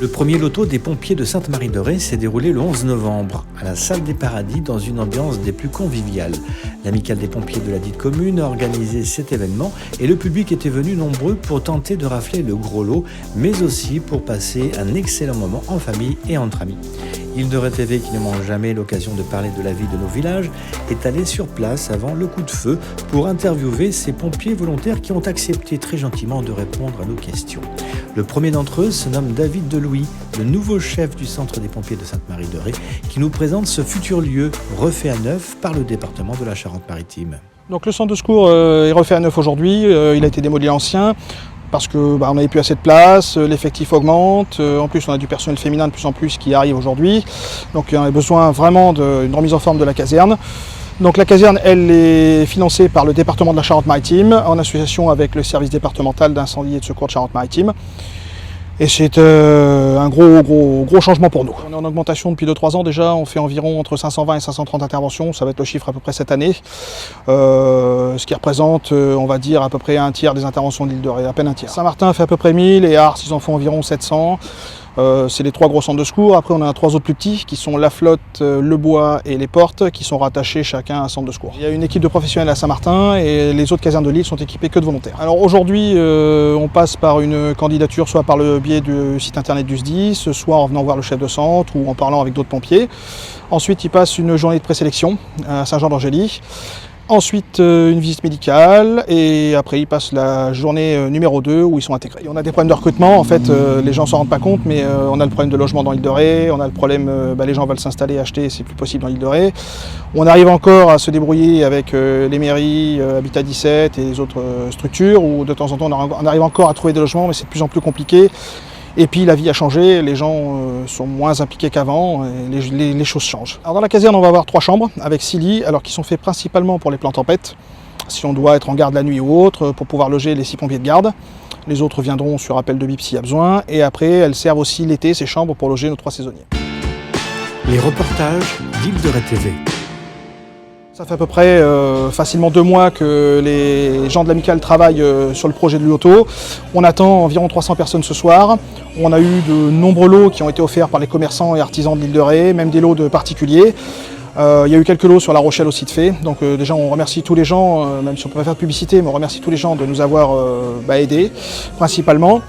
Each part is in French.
Le premier loto des pompiers de Sainte-Marie-de-Ré s'est déroulé le 11 novembre à la salle des Paradis dans une ambiance des plus conviviales. L'amicale des pompiers de la dite commune a organisé cet événement et le public était venu nombreux pour tenter de rafler le gros lot, mais aussi pour passer un excellent moment en famille et entre amis. Île de Ré TV, qui ne manque jamais l'occasion de parler de la vie de nos villages, est allé sur place avant le coup de feu pour interviewer ces pompiers volontaires qui ont accepté très gentiment de répondre à nos questions. Le premier d'entre eux se nomme David Delouis, le nouveau chef du centre des pompiers de Sainte-Marie-de-Ré, qui nous présente ce futur lieu refait à neuf par le département de la Charente-Maritime. Donc le centre de secours est refait à neuf aujourd'hui, il a été démoli l'ancien. Parce qu'on n'avait plus assez de place, l'effectif augmente, en plus on a du personnel féminin de plus en plus qui arrive aujourd'hui. Donc on a besoin vraiment d'une remise en forme de la caserne. Donc la caserne, elle est financée par le département de la Charente-Maritime, en association avec le service départemental d'incendie et de secours de Charente-Maritime. Et c'est un gros changement pour nous. On est en augmentation depuis 2-3 ans déjà, on fait environ entre 520 et 530 interventions, ça va être le chiffre à peu près cette année. Ce qui représente, on va dire, à peu près un tiers des interventions de l'île de Ré, à peine un tiers. Saint-Martin fait à peu près 1000 et Ars, ils en font environ 700. C'est les 3 gros centres de secours. Après, on a 3 autres plus petits qui sont la flotte, le bois et les portes qui sont rattachés chacun à un centre de secours. Il y a une équipe de professionnels à Saint-Martin et les autres casernes de l'île sont équipées que de volontaires. Alors aujourd'hui, on passe par une candidature soit par le biais du site internet du SDIS, soit en venant voir le chef de centre ou en parlant avec d'autres pompiers. Ensuite, ils passent une journée de présélection à Saint-Jean-d'Angély. Ensuite, une visite médicale et après, ils passent la journée numéro 2 où ils sont intégrés. Et on a des problèmes de recrutement, en fait, les gens ne s'en rendent pas compte, mais on a le problème de logement dans l'île de Ré, on a le problème, les gens veulent s'installer, acheter, c'est plus possible dans l'île de Ré. On arrive encore à se débrouiller avec les mairies, Habitat 17 et les autres structures où de temps en temps on arrive encore à trouver des logements, mais c'est de plus en plus compliqué. Et puis la vie a changé, les gens sont moins impliqués qu'avant, et les choses changent. Alors dans la caserne, on va avoir 3 chambres avec 6 lits, alors qui sont faits principalement pour les plans tempêtes, si on doit être en garde la nuit ou autre, pour pouvoir loger les 6 pompiers de garde. Les autres viendront sur appel de bip s'il y a besoin, et après elles servent aussi l'été, ces chambres, pour loger nos 3 saisonniers. Les reportages d'Île de Ré TV. Ça fait à peu près facilement 2 mois que les gens de l'amicale travaillent sur le projet de l'auto. On attend environ 300 personnes ce soir. On a eu de nombreux lots qui ont été offerts par les commerçants et artisans de l'île de Ré, même des lots de particuliers. Il y a eu quelques lots sur La Rochelle aussi de fait. Donc déjà on remercie tous les gens, même si on ne peut pas faire de publicité, mais on remercie tous les gens de nous avoir aidés, principalement.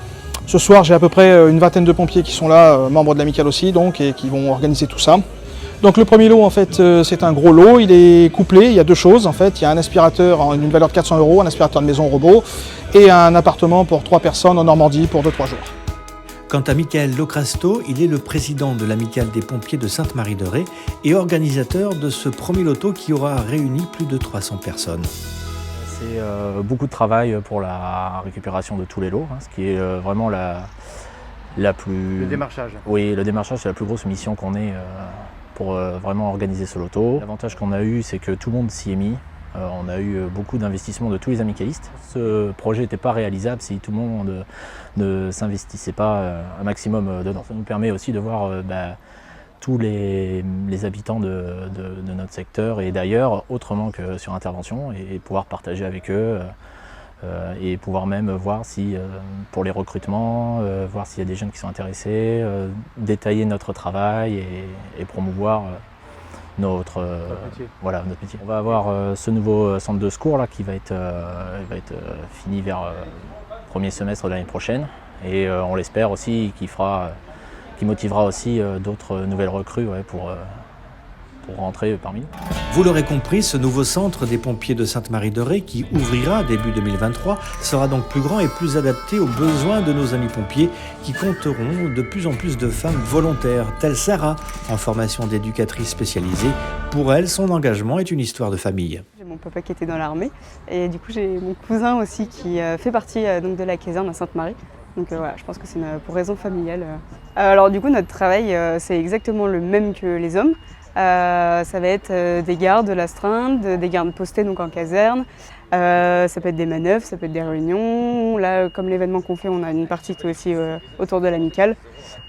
Ce soir j'ai à peu près une vingtaine de pompiers qui sont là, membres de l'amicale aussi, donc, et qui vont organiser tout ça. Donc le premier lot, en fait, c'est un gros lot, il est couplé, il y a 2 choses en fait, il y a un aspirateur d'une valeur de 400 €, un aspirateur de maison robot, et un appartement pour 3 personnes en Normandie pour 2-3 jours. Quant à Michael Locrasto, il est le président de l'amicale des pompiers de Sainte-Marie-de-Ré et organisateur de ce premier loto qui aura réuni plus de 300 personnes. C'est beaucoup de travail pour la récupération de tous les lots, ce qui est vraiment la plus... Le démarchage. Oui, le démarchage, c'est la plus grosse mission qu'on ait pour vraiment organiser ce loto. L'avantage qu'on a eu, c'est que tout le monde s'y est mis. On a eu beaucoup d'investissements de tous les amicalistes. Ce projet n'était pas réalisable si tout le monde ne s'investissait pas un maximum dedans. Ça nous permet aussi de voir tous les habitants de notre secteur et d'ailleurs autrement que sur intervention et pouvoir partager avec eux et pouvoir même voir si pour les recrutements, voir s'il y a des jeunes qui sont intéressés, détailler notre travail et promouvoir notre métier. On va avoir ce nouveau centre de secours là, qui va être fini vers le premier semestre de l'année prochaine et on l'espère aussi qui motivera aussi d'autres nouvelles recrues pour rentrer parmi nous. Vous l'aurez compris, ce nouveau centre des pompiers de Sainte-Marie-de-Ré qui ouvrira début 2023 sera donc plus grand et plus adapté aux besoins de nos amis pompiers qui compteront de plus en plus de femmes volontaires, telle Sarah, en formation d'éducatrice spécialisée. Pour elle, son engagement est une histoire de famille. J'ai mon papa qui était dans l'armée et du coup j'ai mon cousin aussi qui fait partie donc de la caserne à Sainte-Marie. Donc voilà, je pense que c'est pour raison familiale. Alors du coup notre travail c'est exactement le même que les hommes. Ça va être des gardes, de l'astreinte, des gardes postés donc en caserne, Ça peut être des manœuvres, ça peut être des réunions. Là, comme l'événement qu'on fait, on a une partie qui est aussi autour de l'amicale.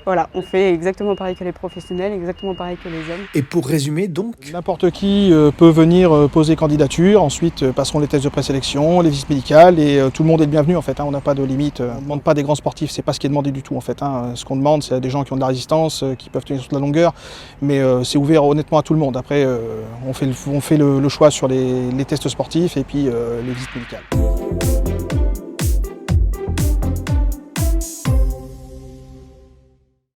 Voilà, on fait exactement pareil que les professionnels, exactement pareil que les hommes. Et pour résumer donc, N'importe qui peut venir poser candidature, ensuite passeront les tests de présélection, les visites médicales et tout le monde est le bienvenu en fait. On n'a pas de limite, on ne demande pas des grands sportifs, c'est pas ce qui est demandé du tout en fait. Ce qu'on demande c'est à des gens qui ont de la résistance, qui peuvent tenir sur de la longueur, mais c'est ouvert honnêtement à tout le monde. Après on fait le choix sur les tests sportifs et puis les visites médicales.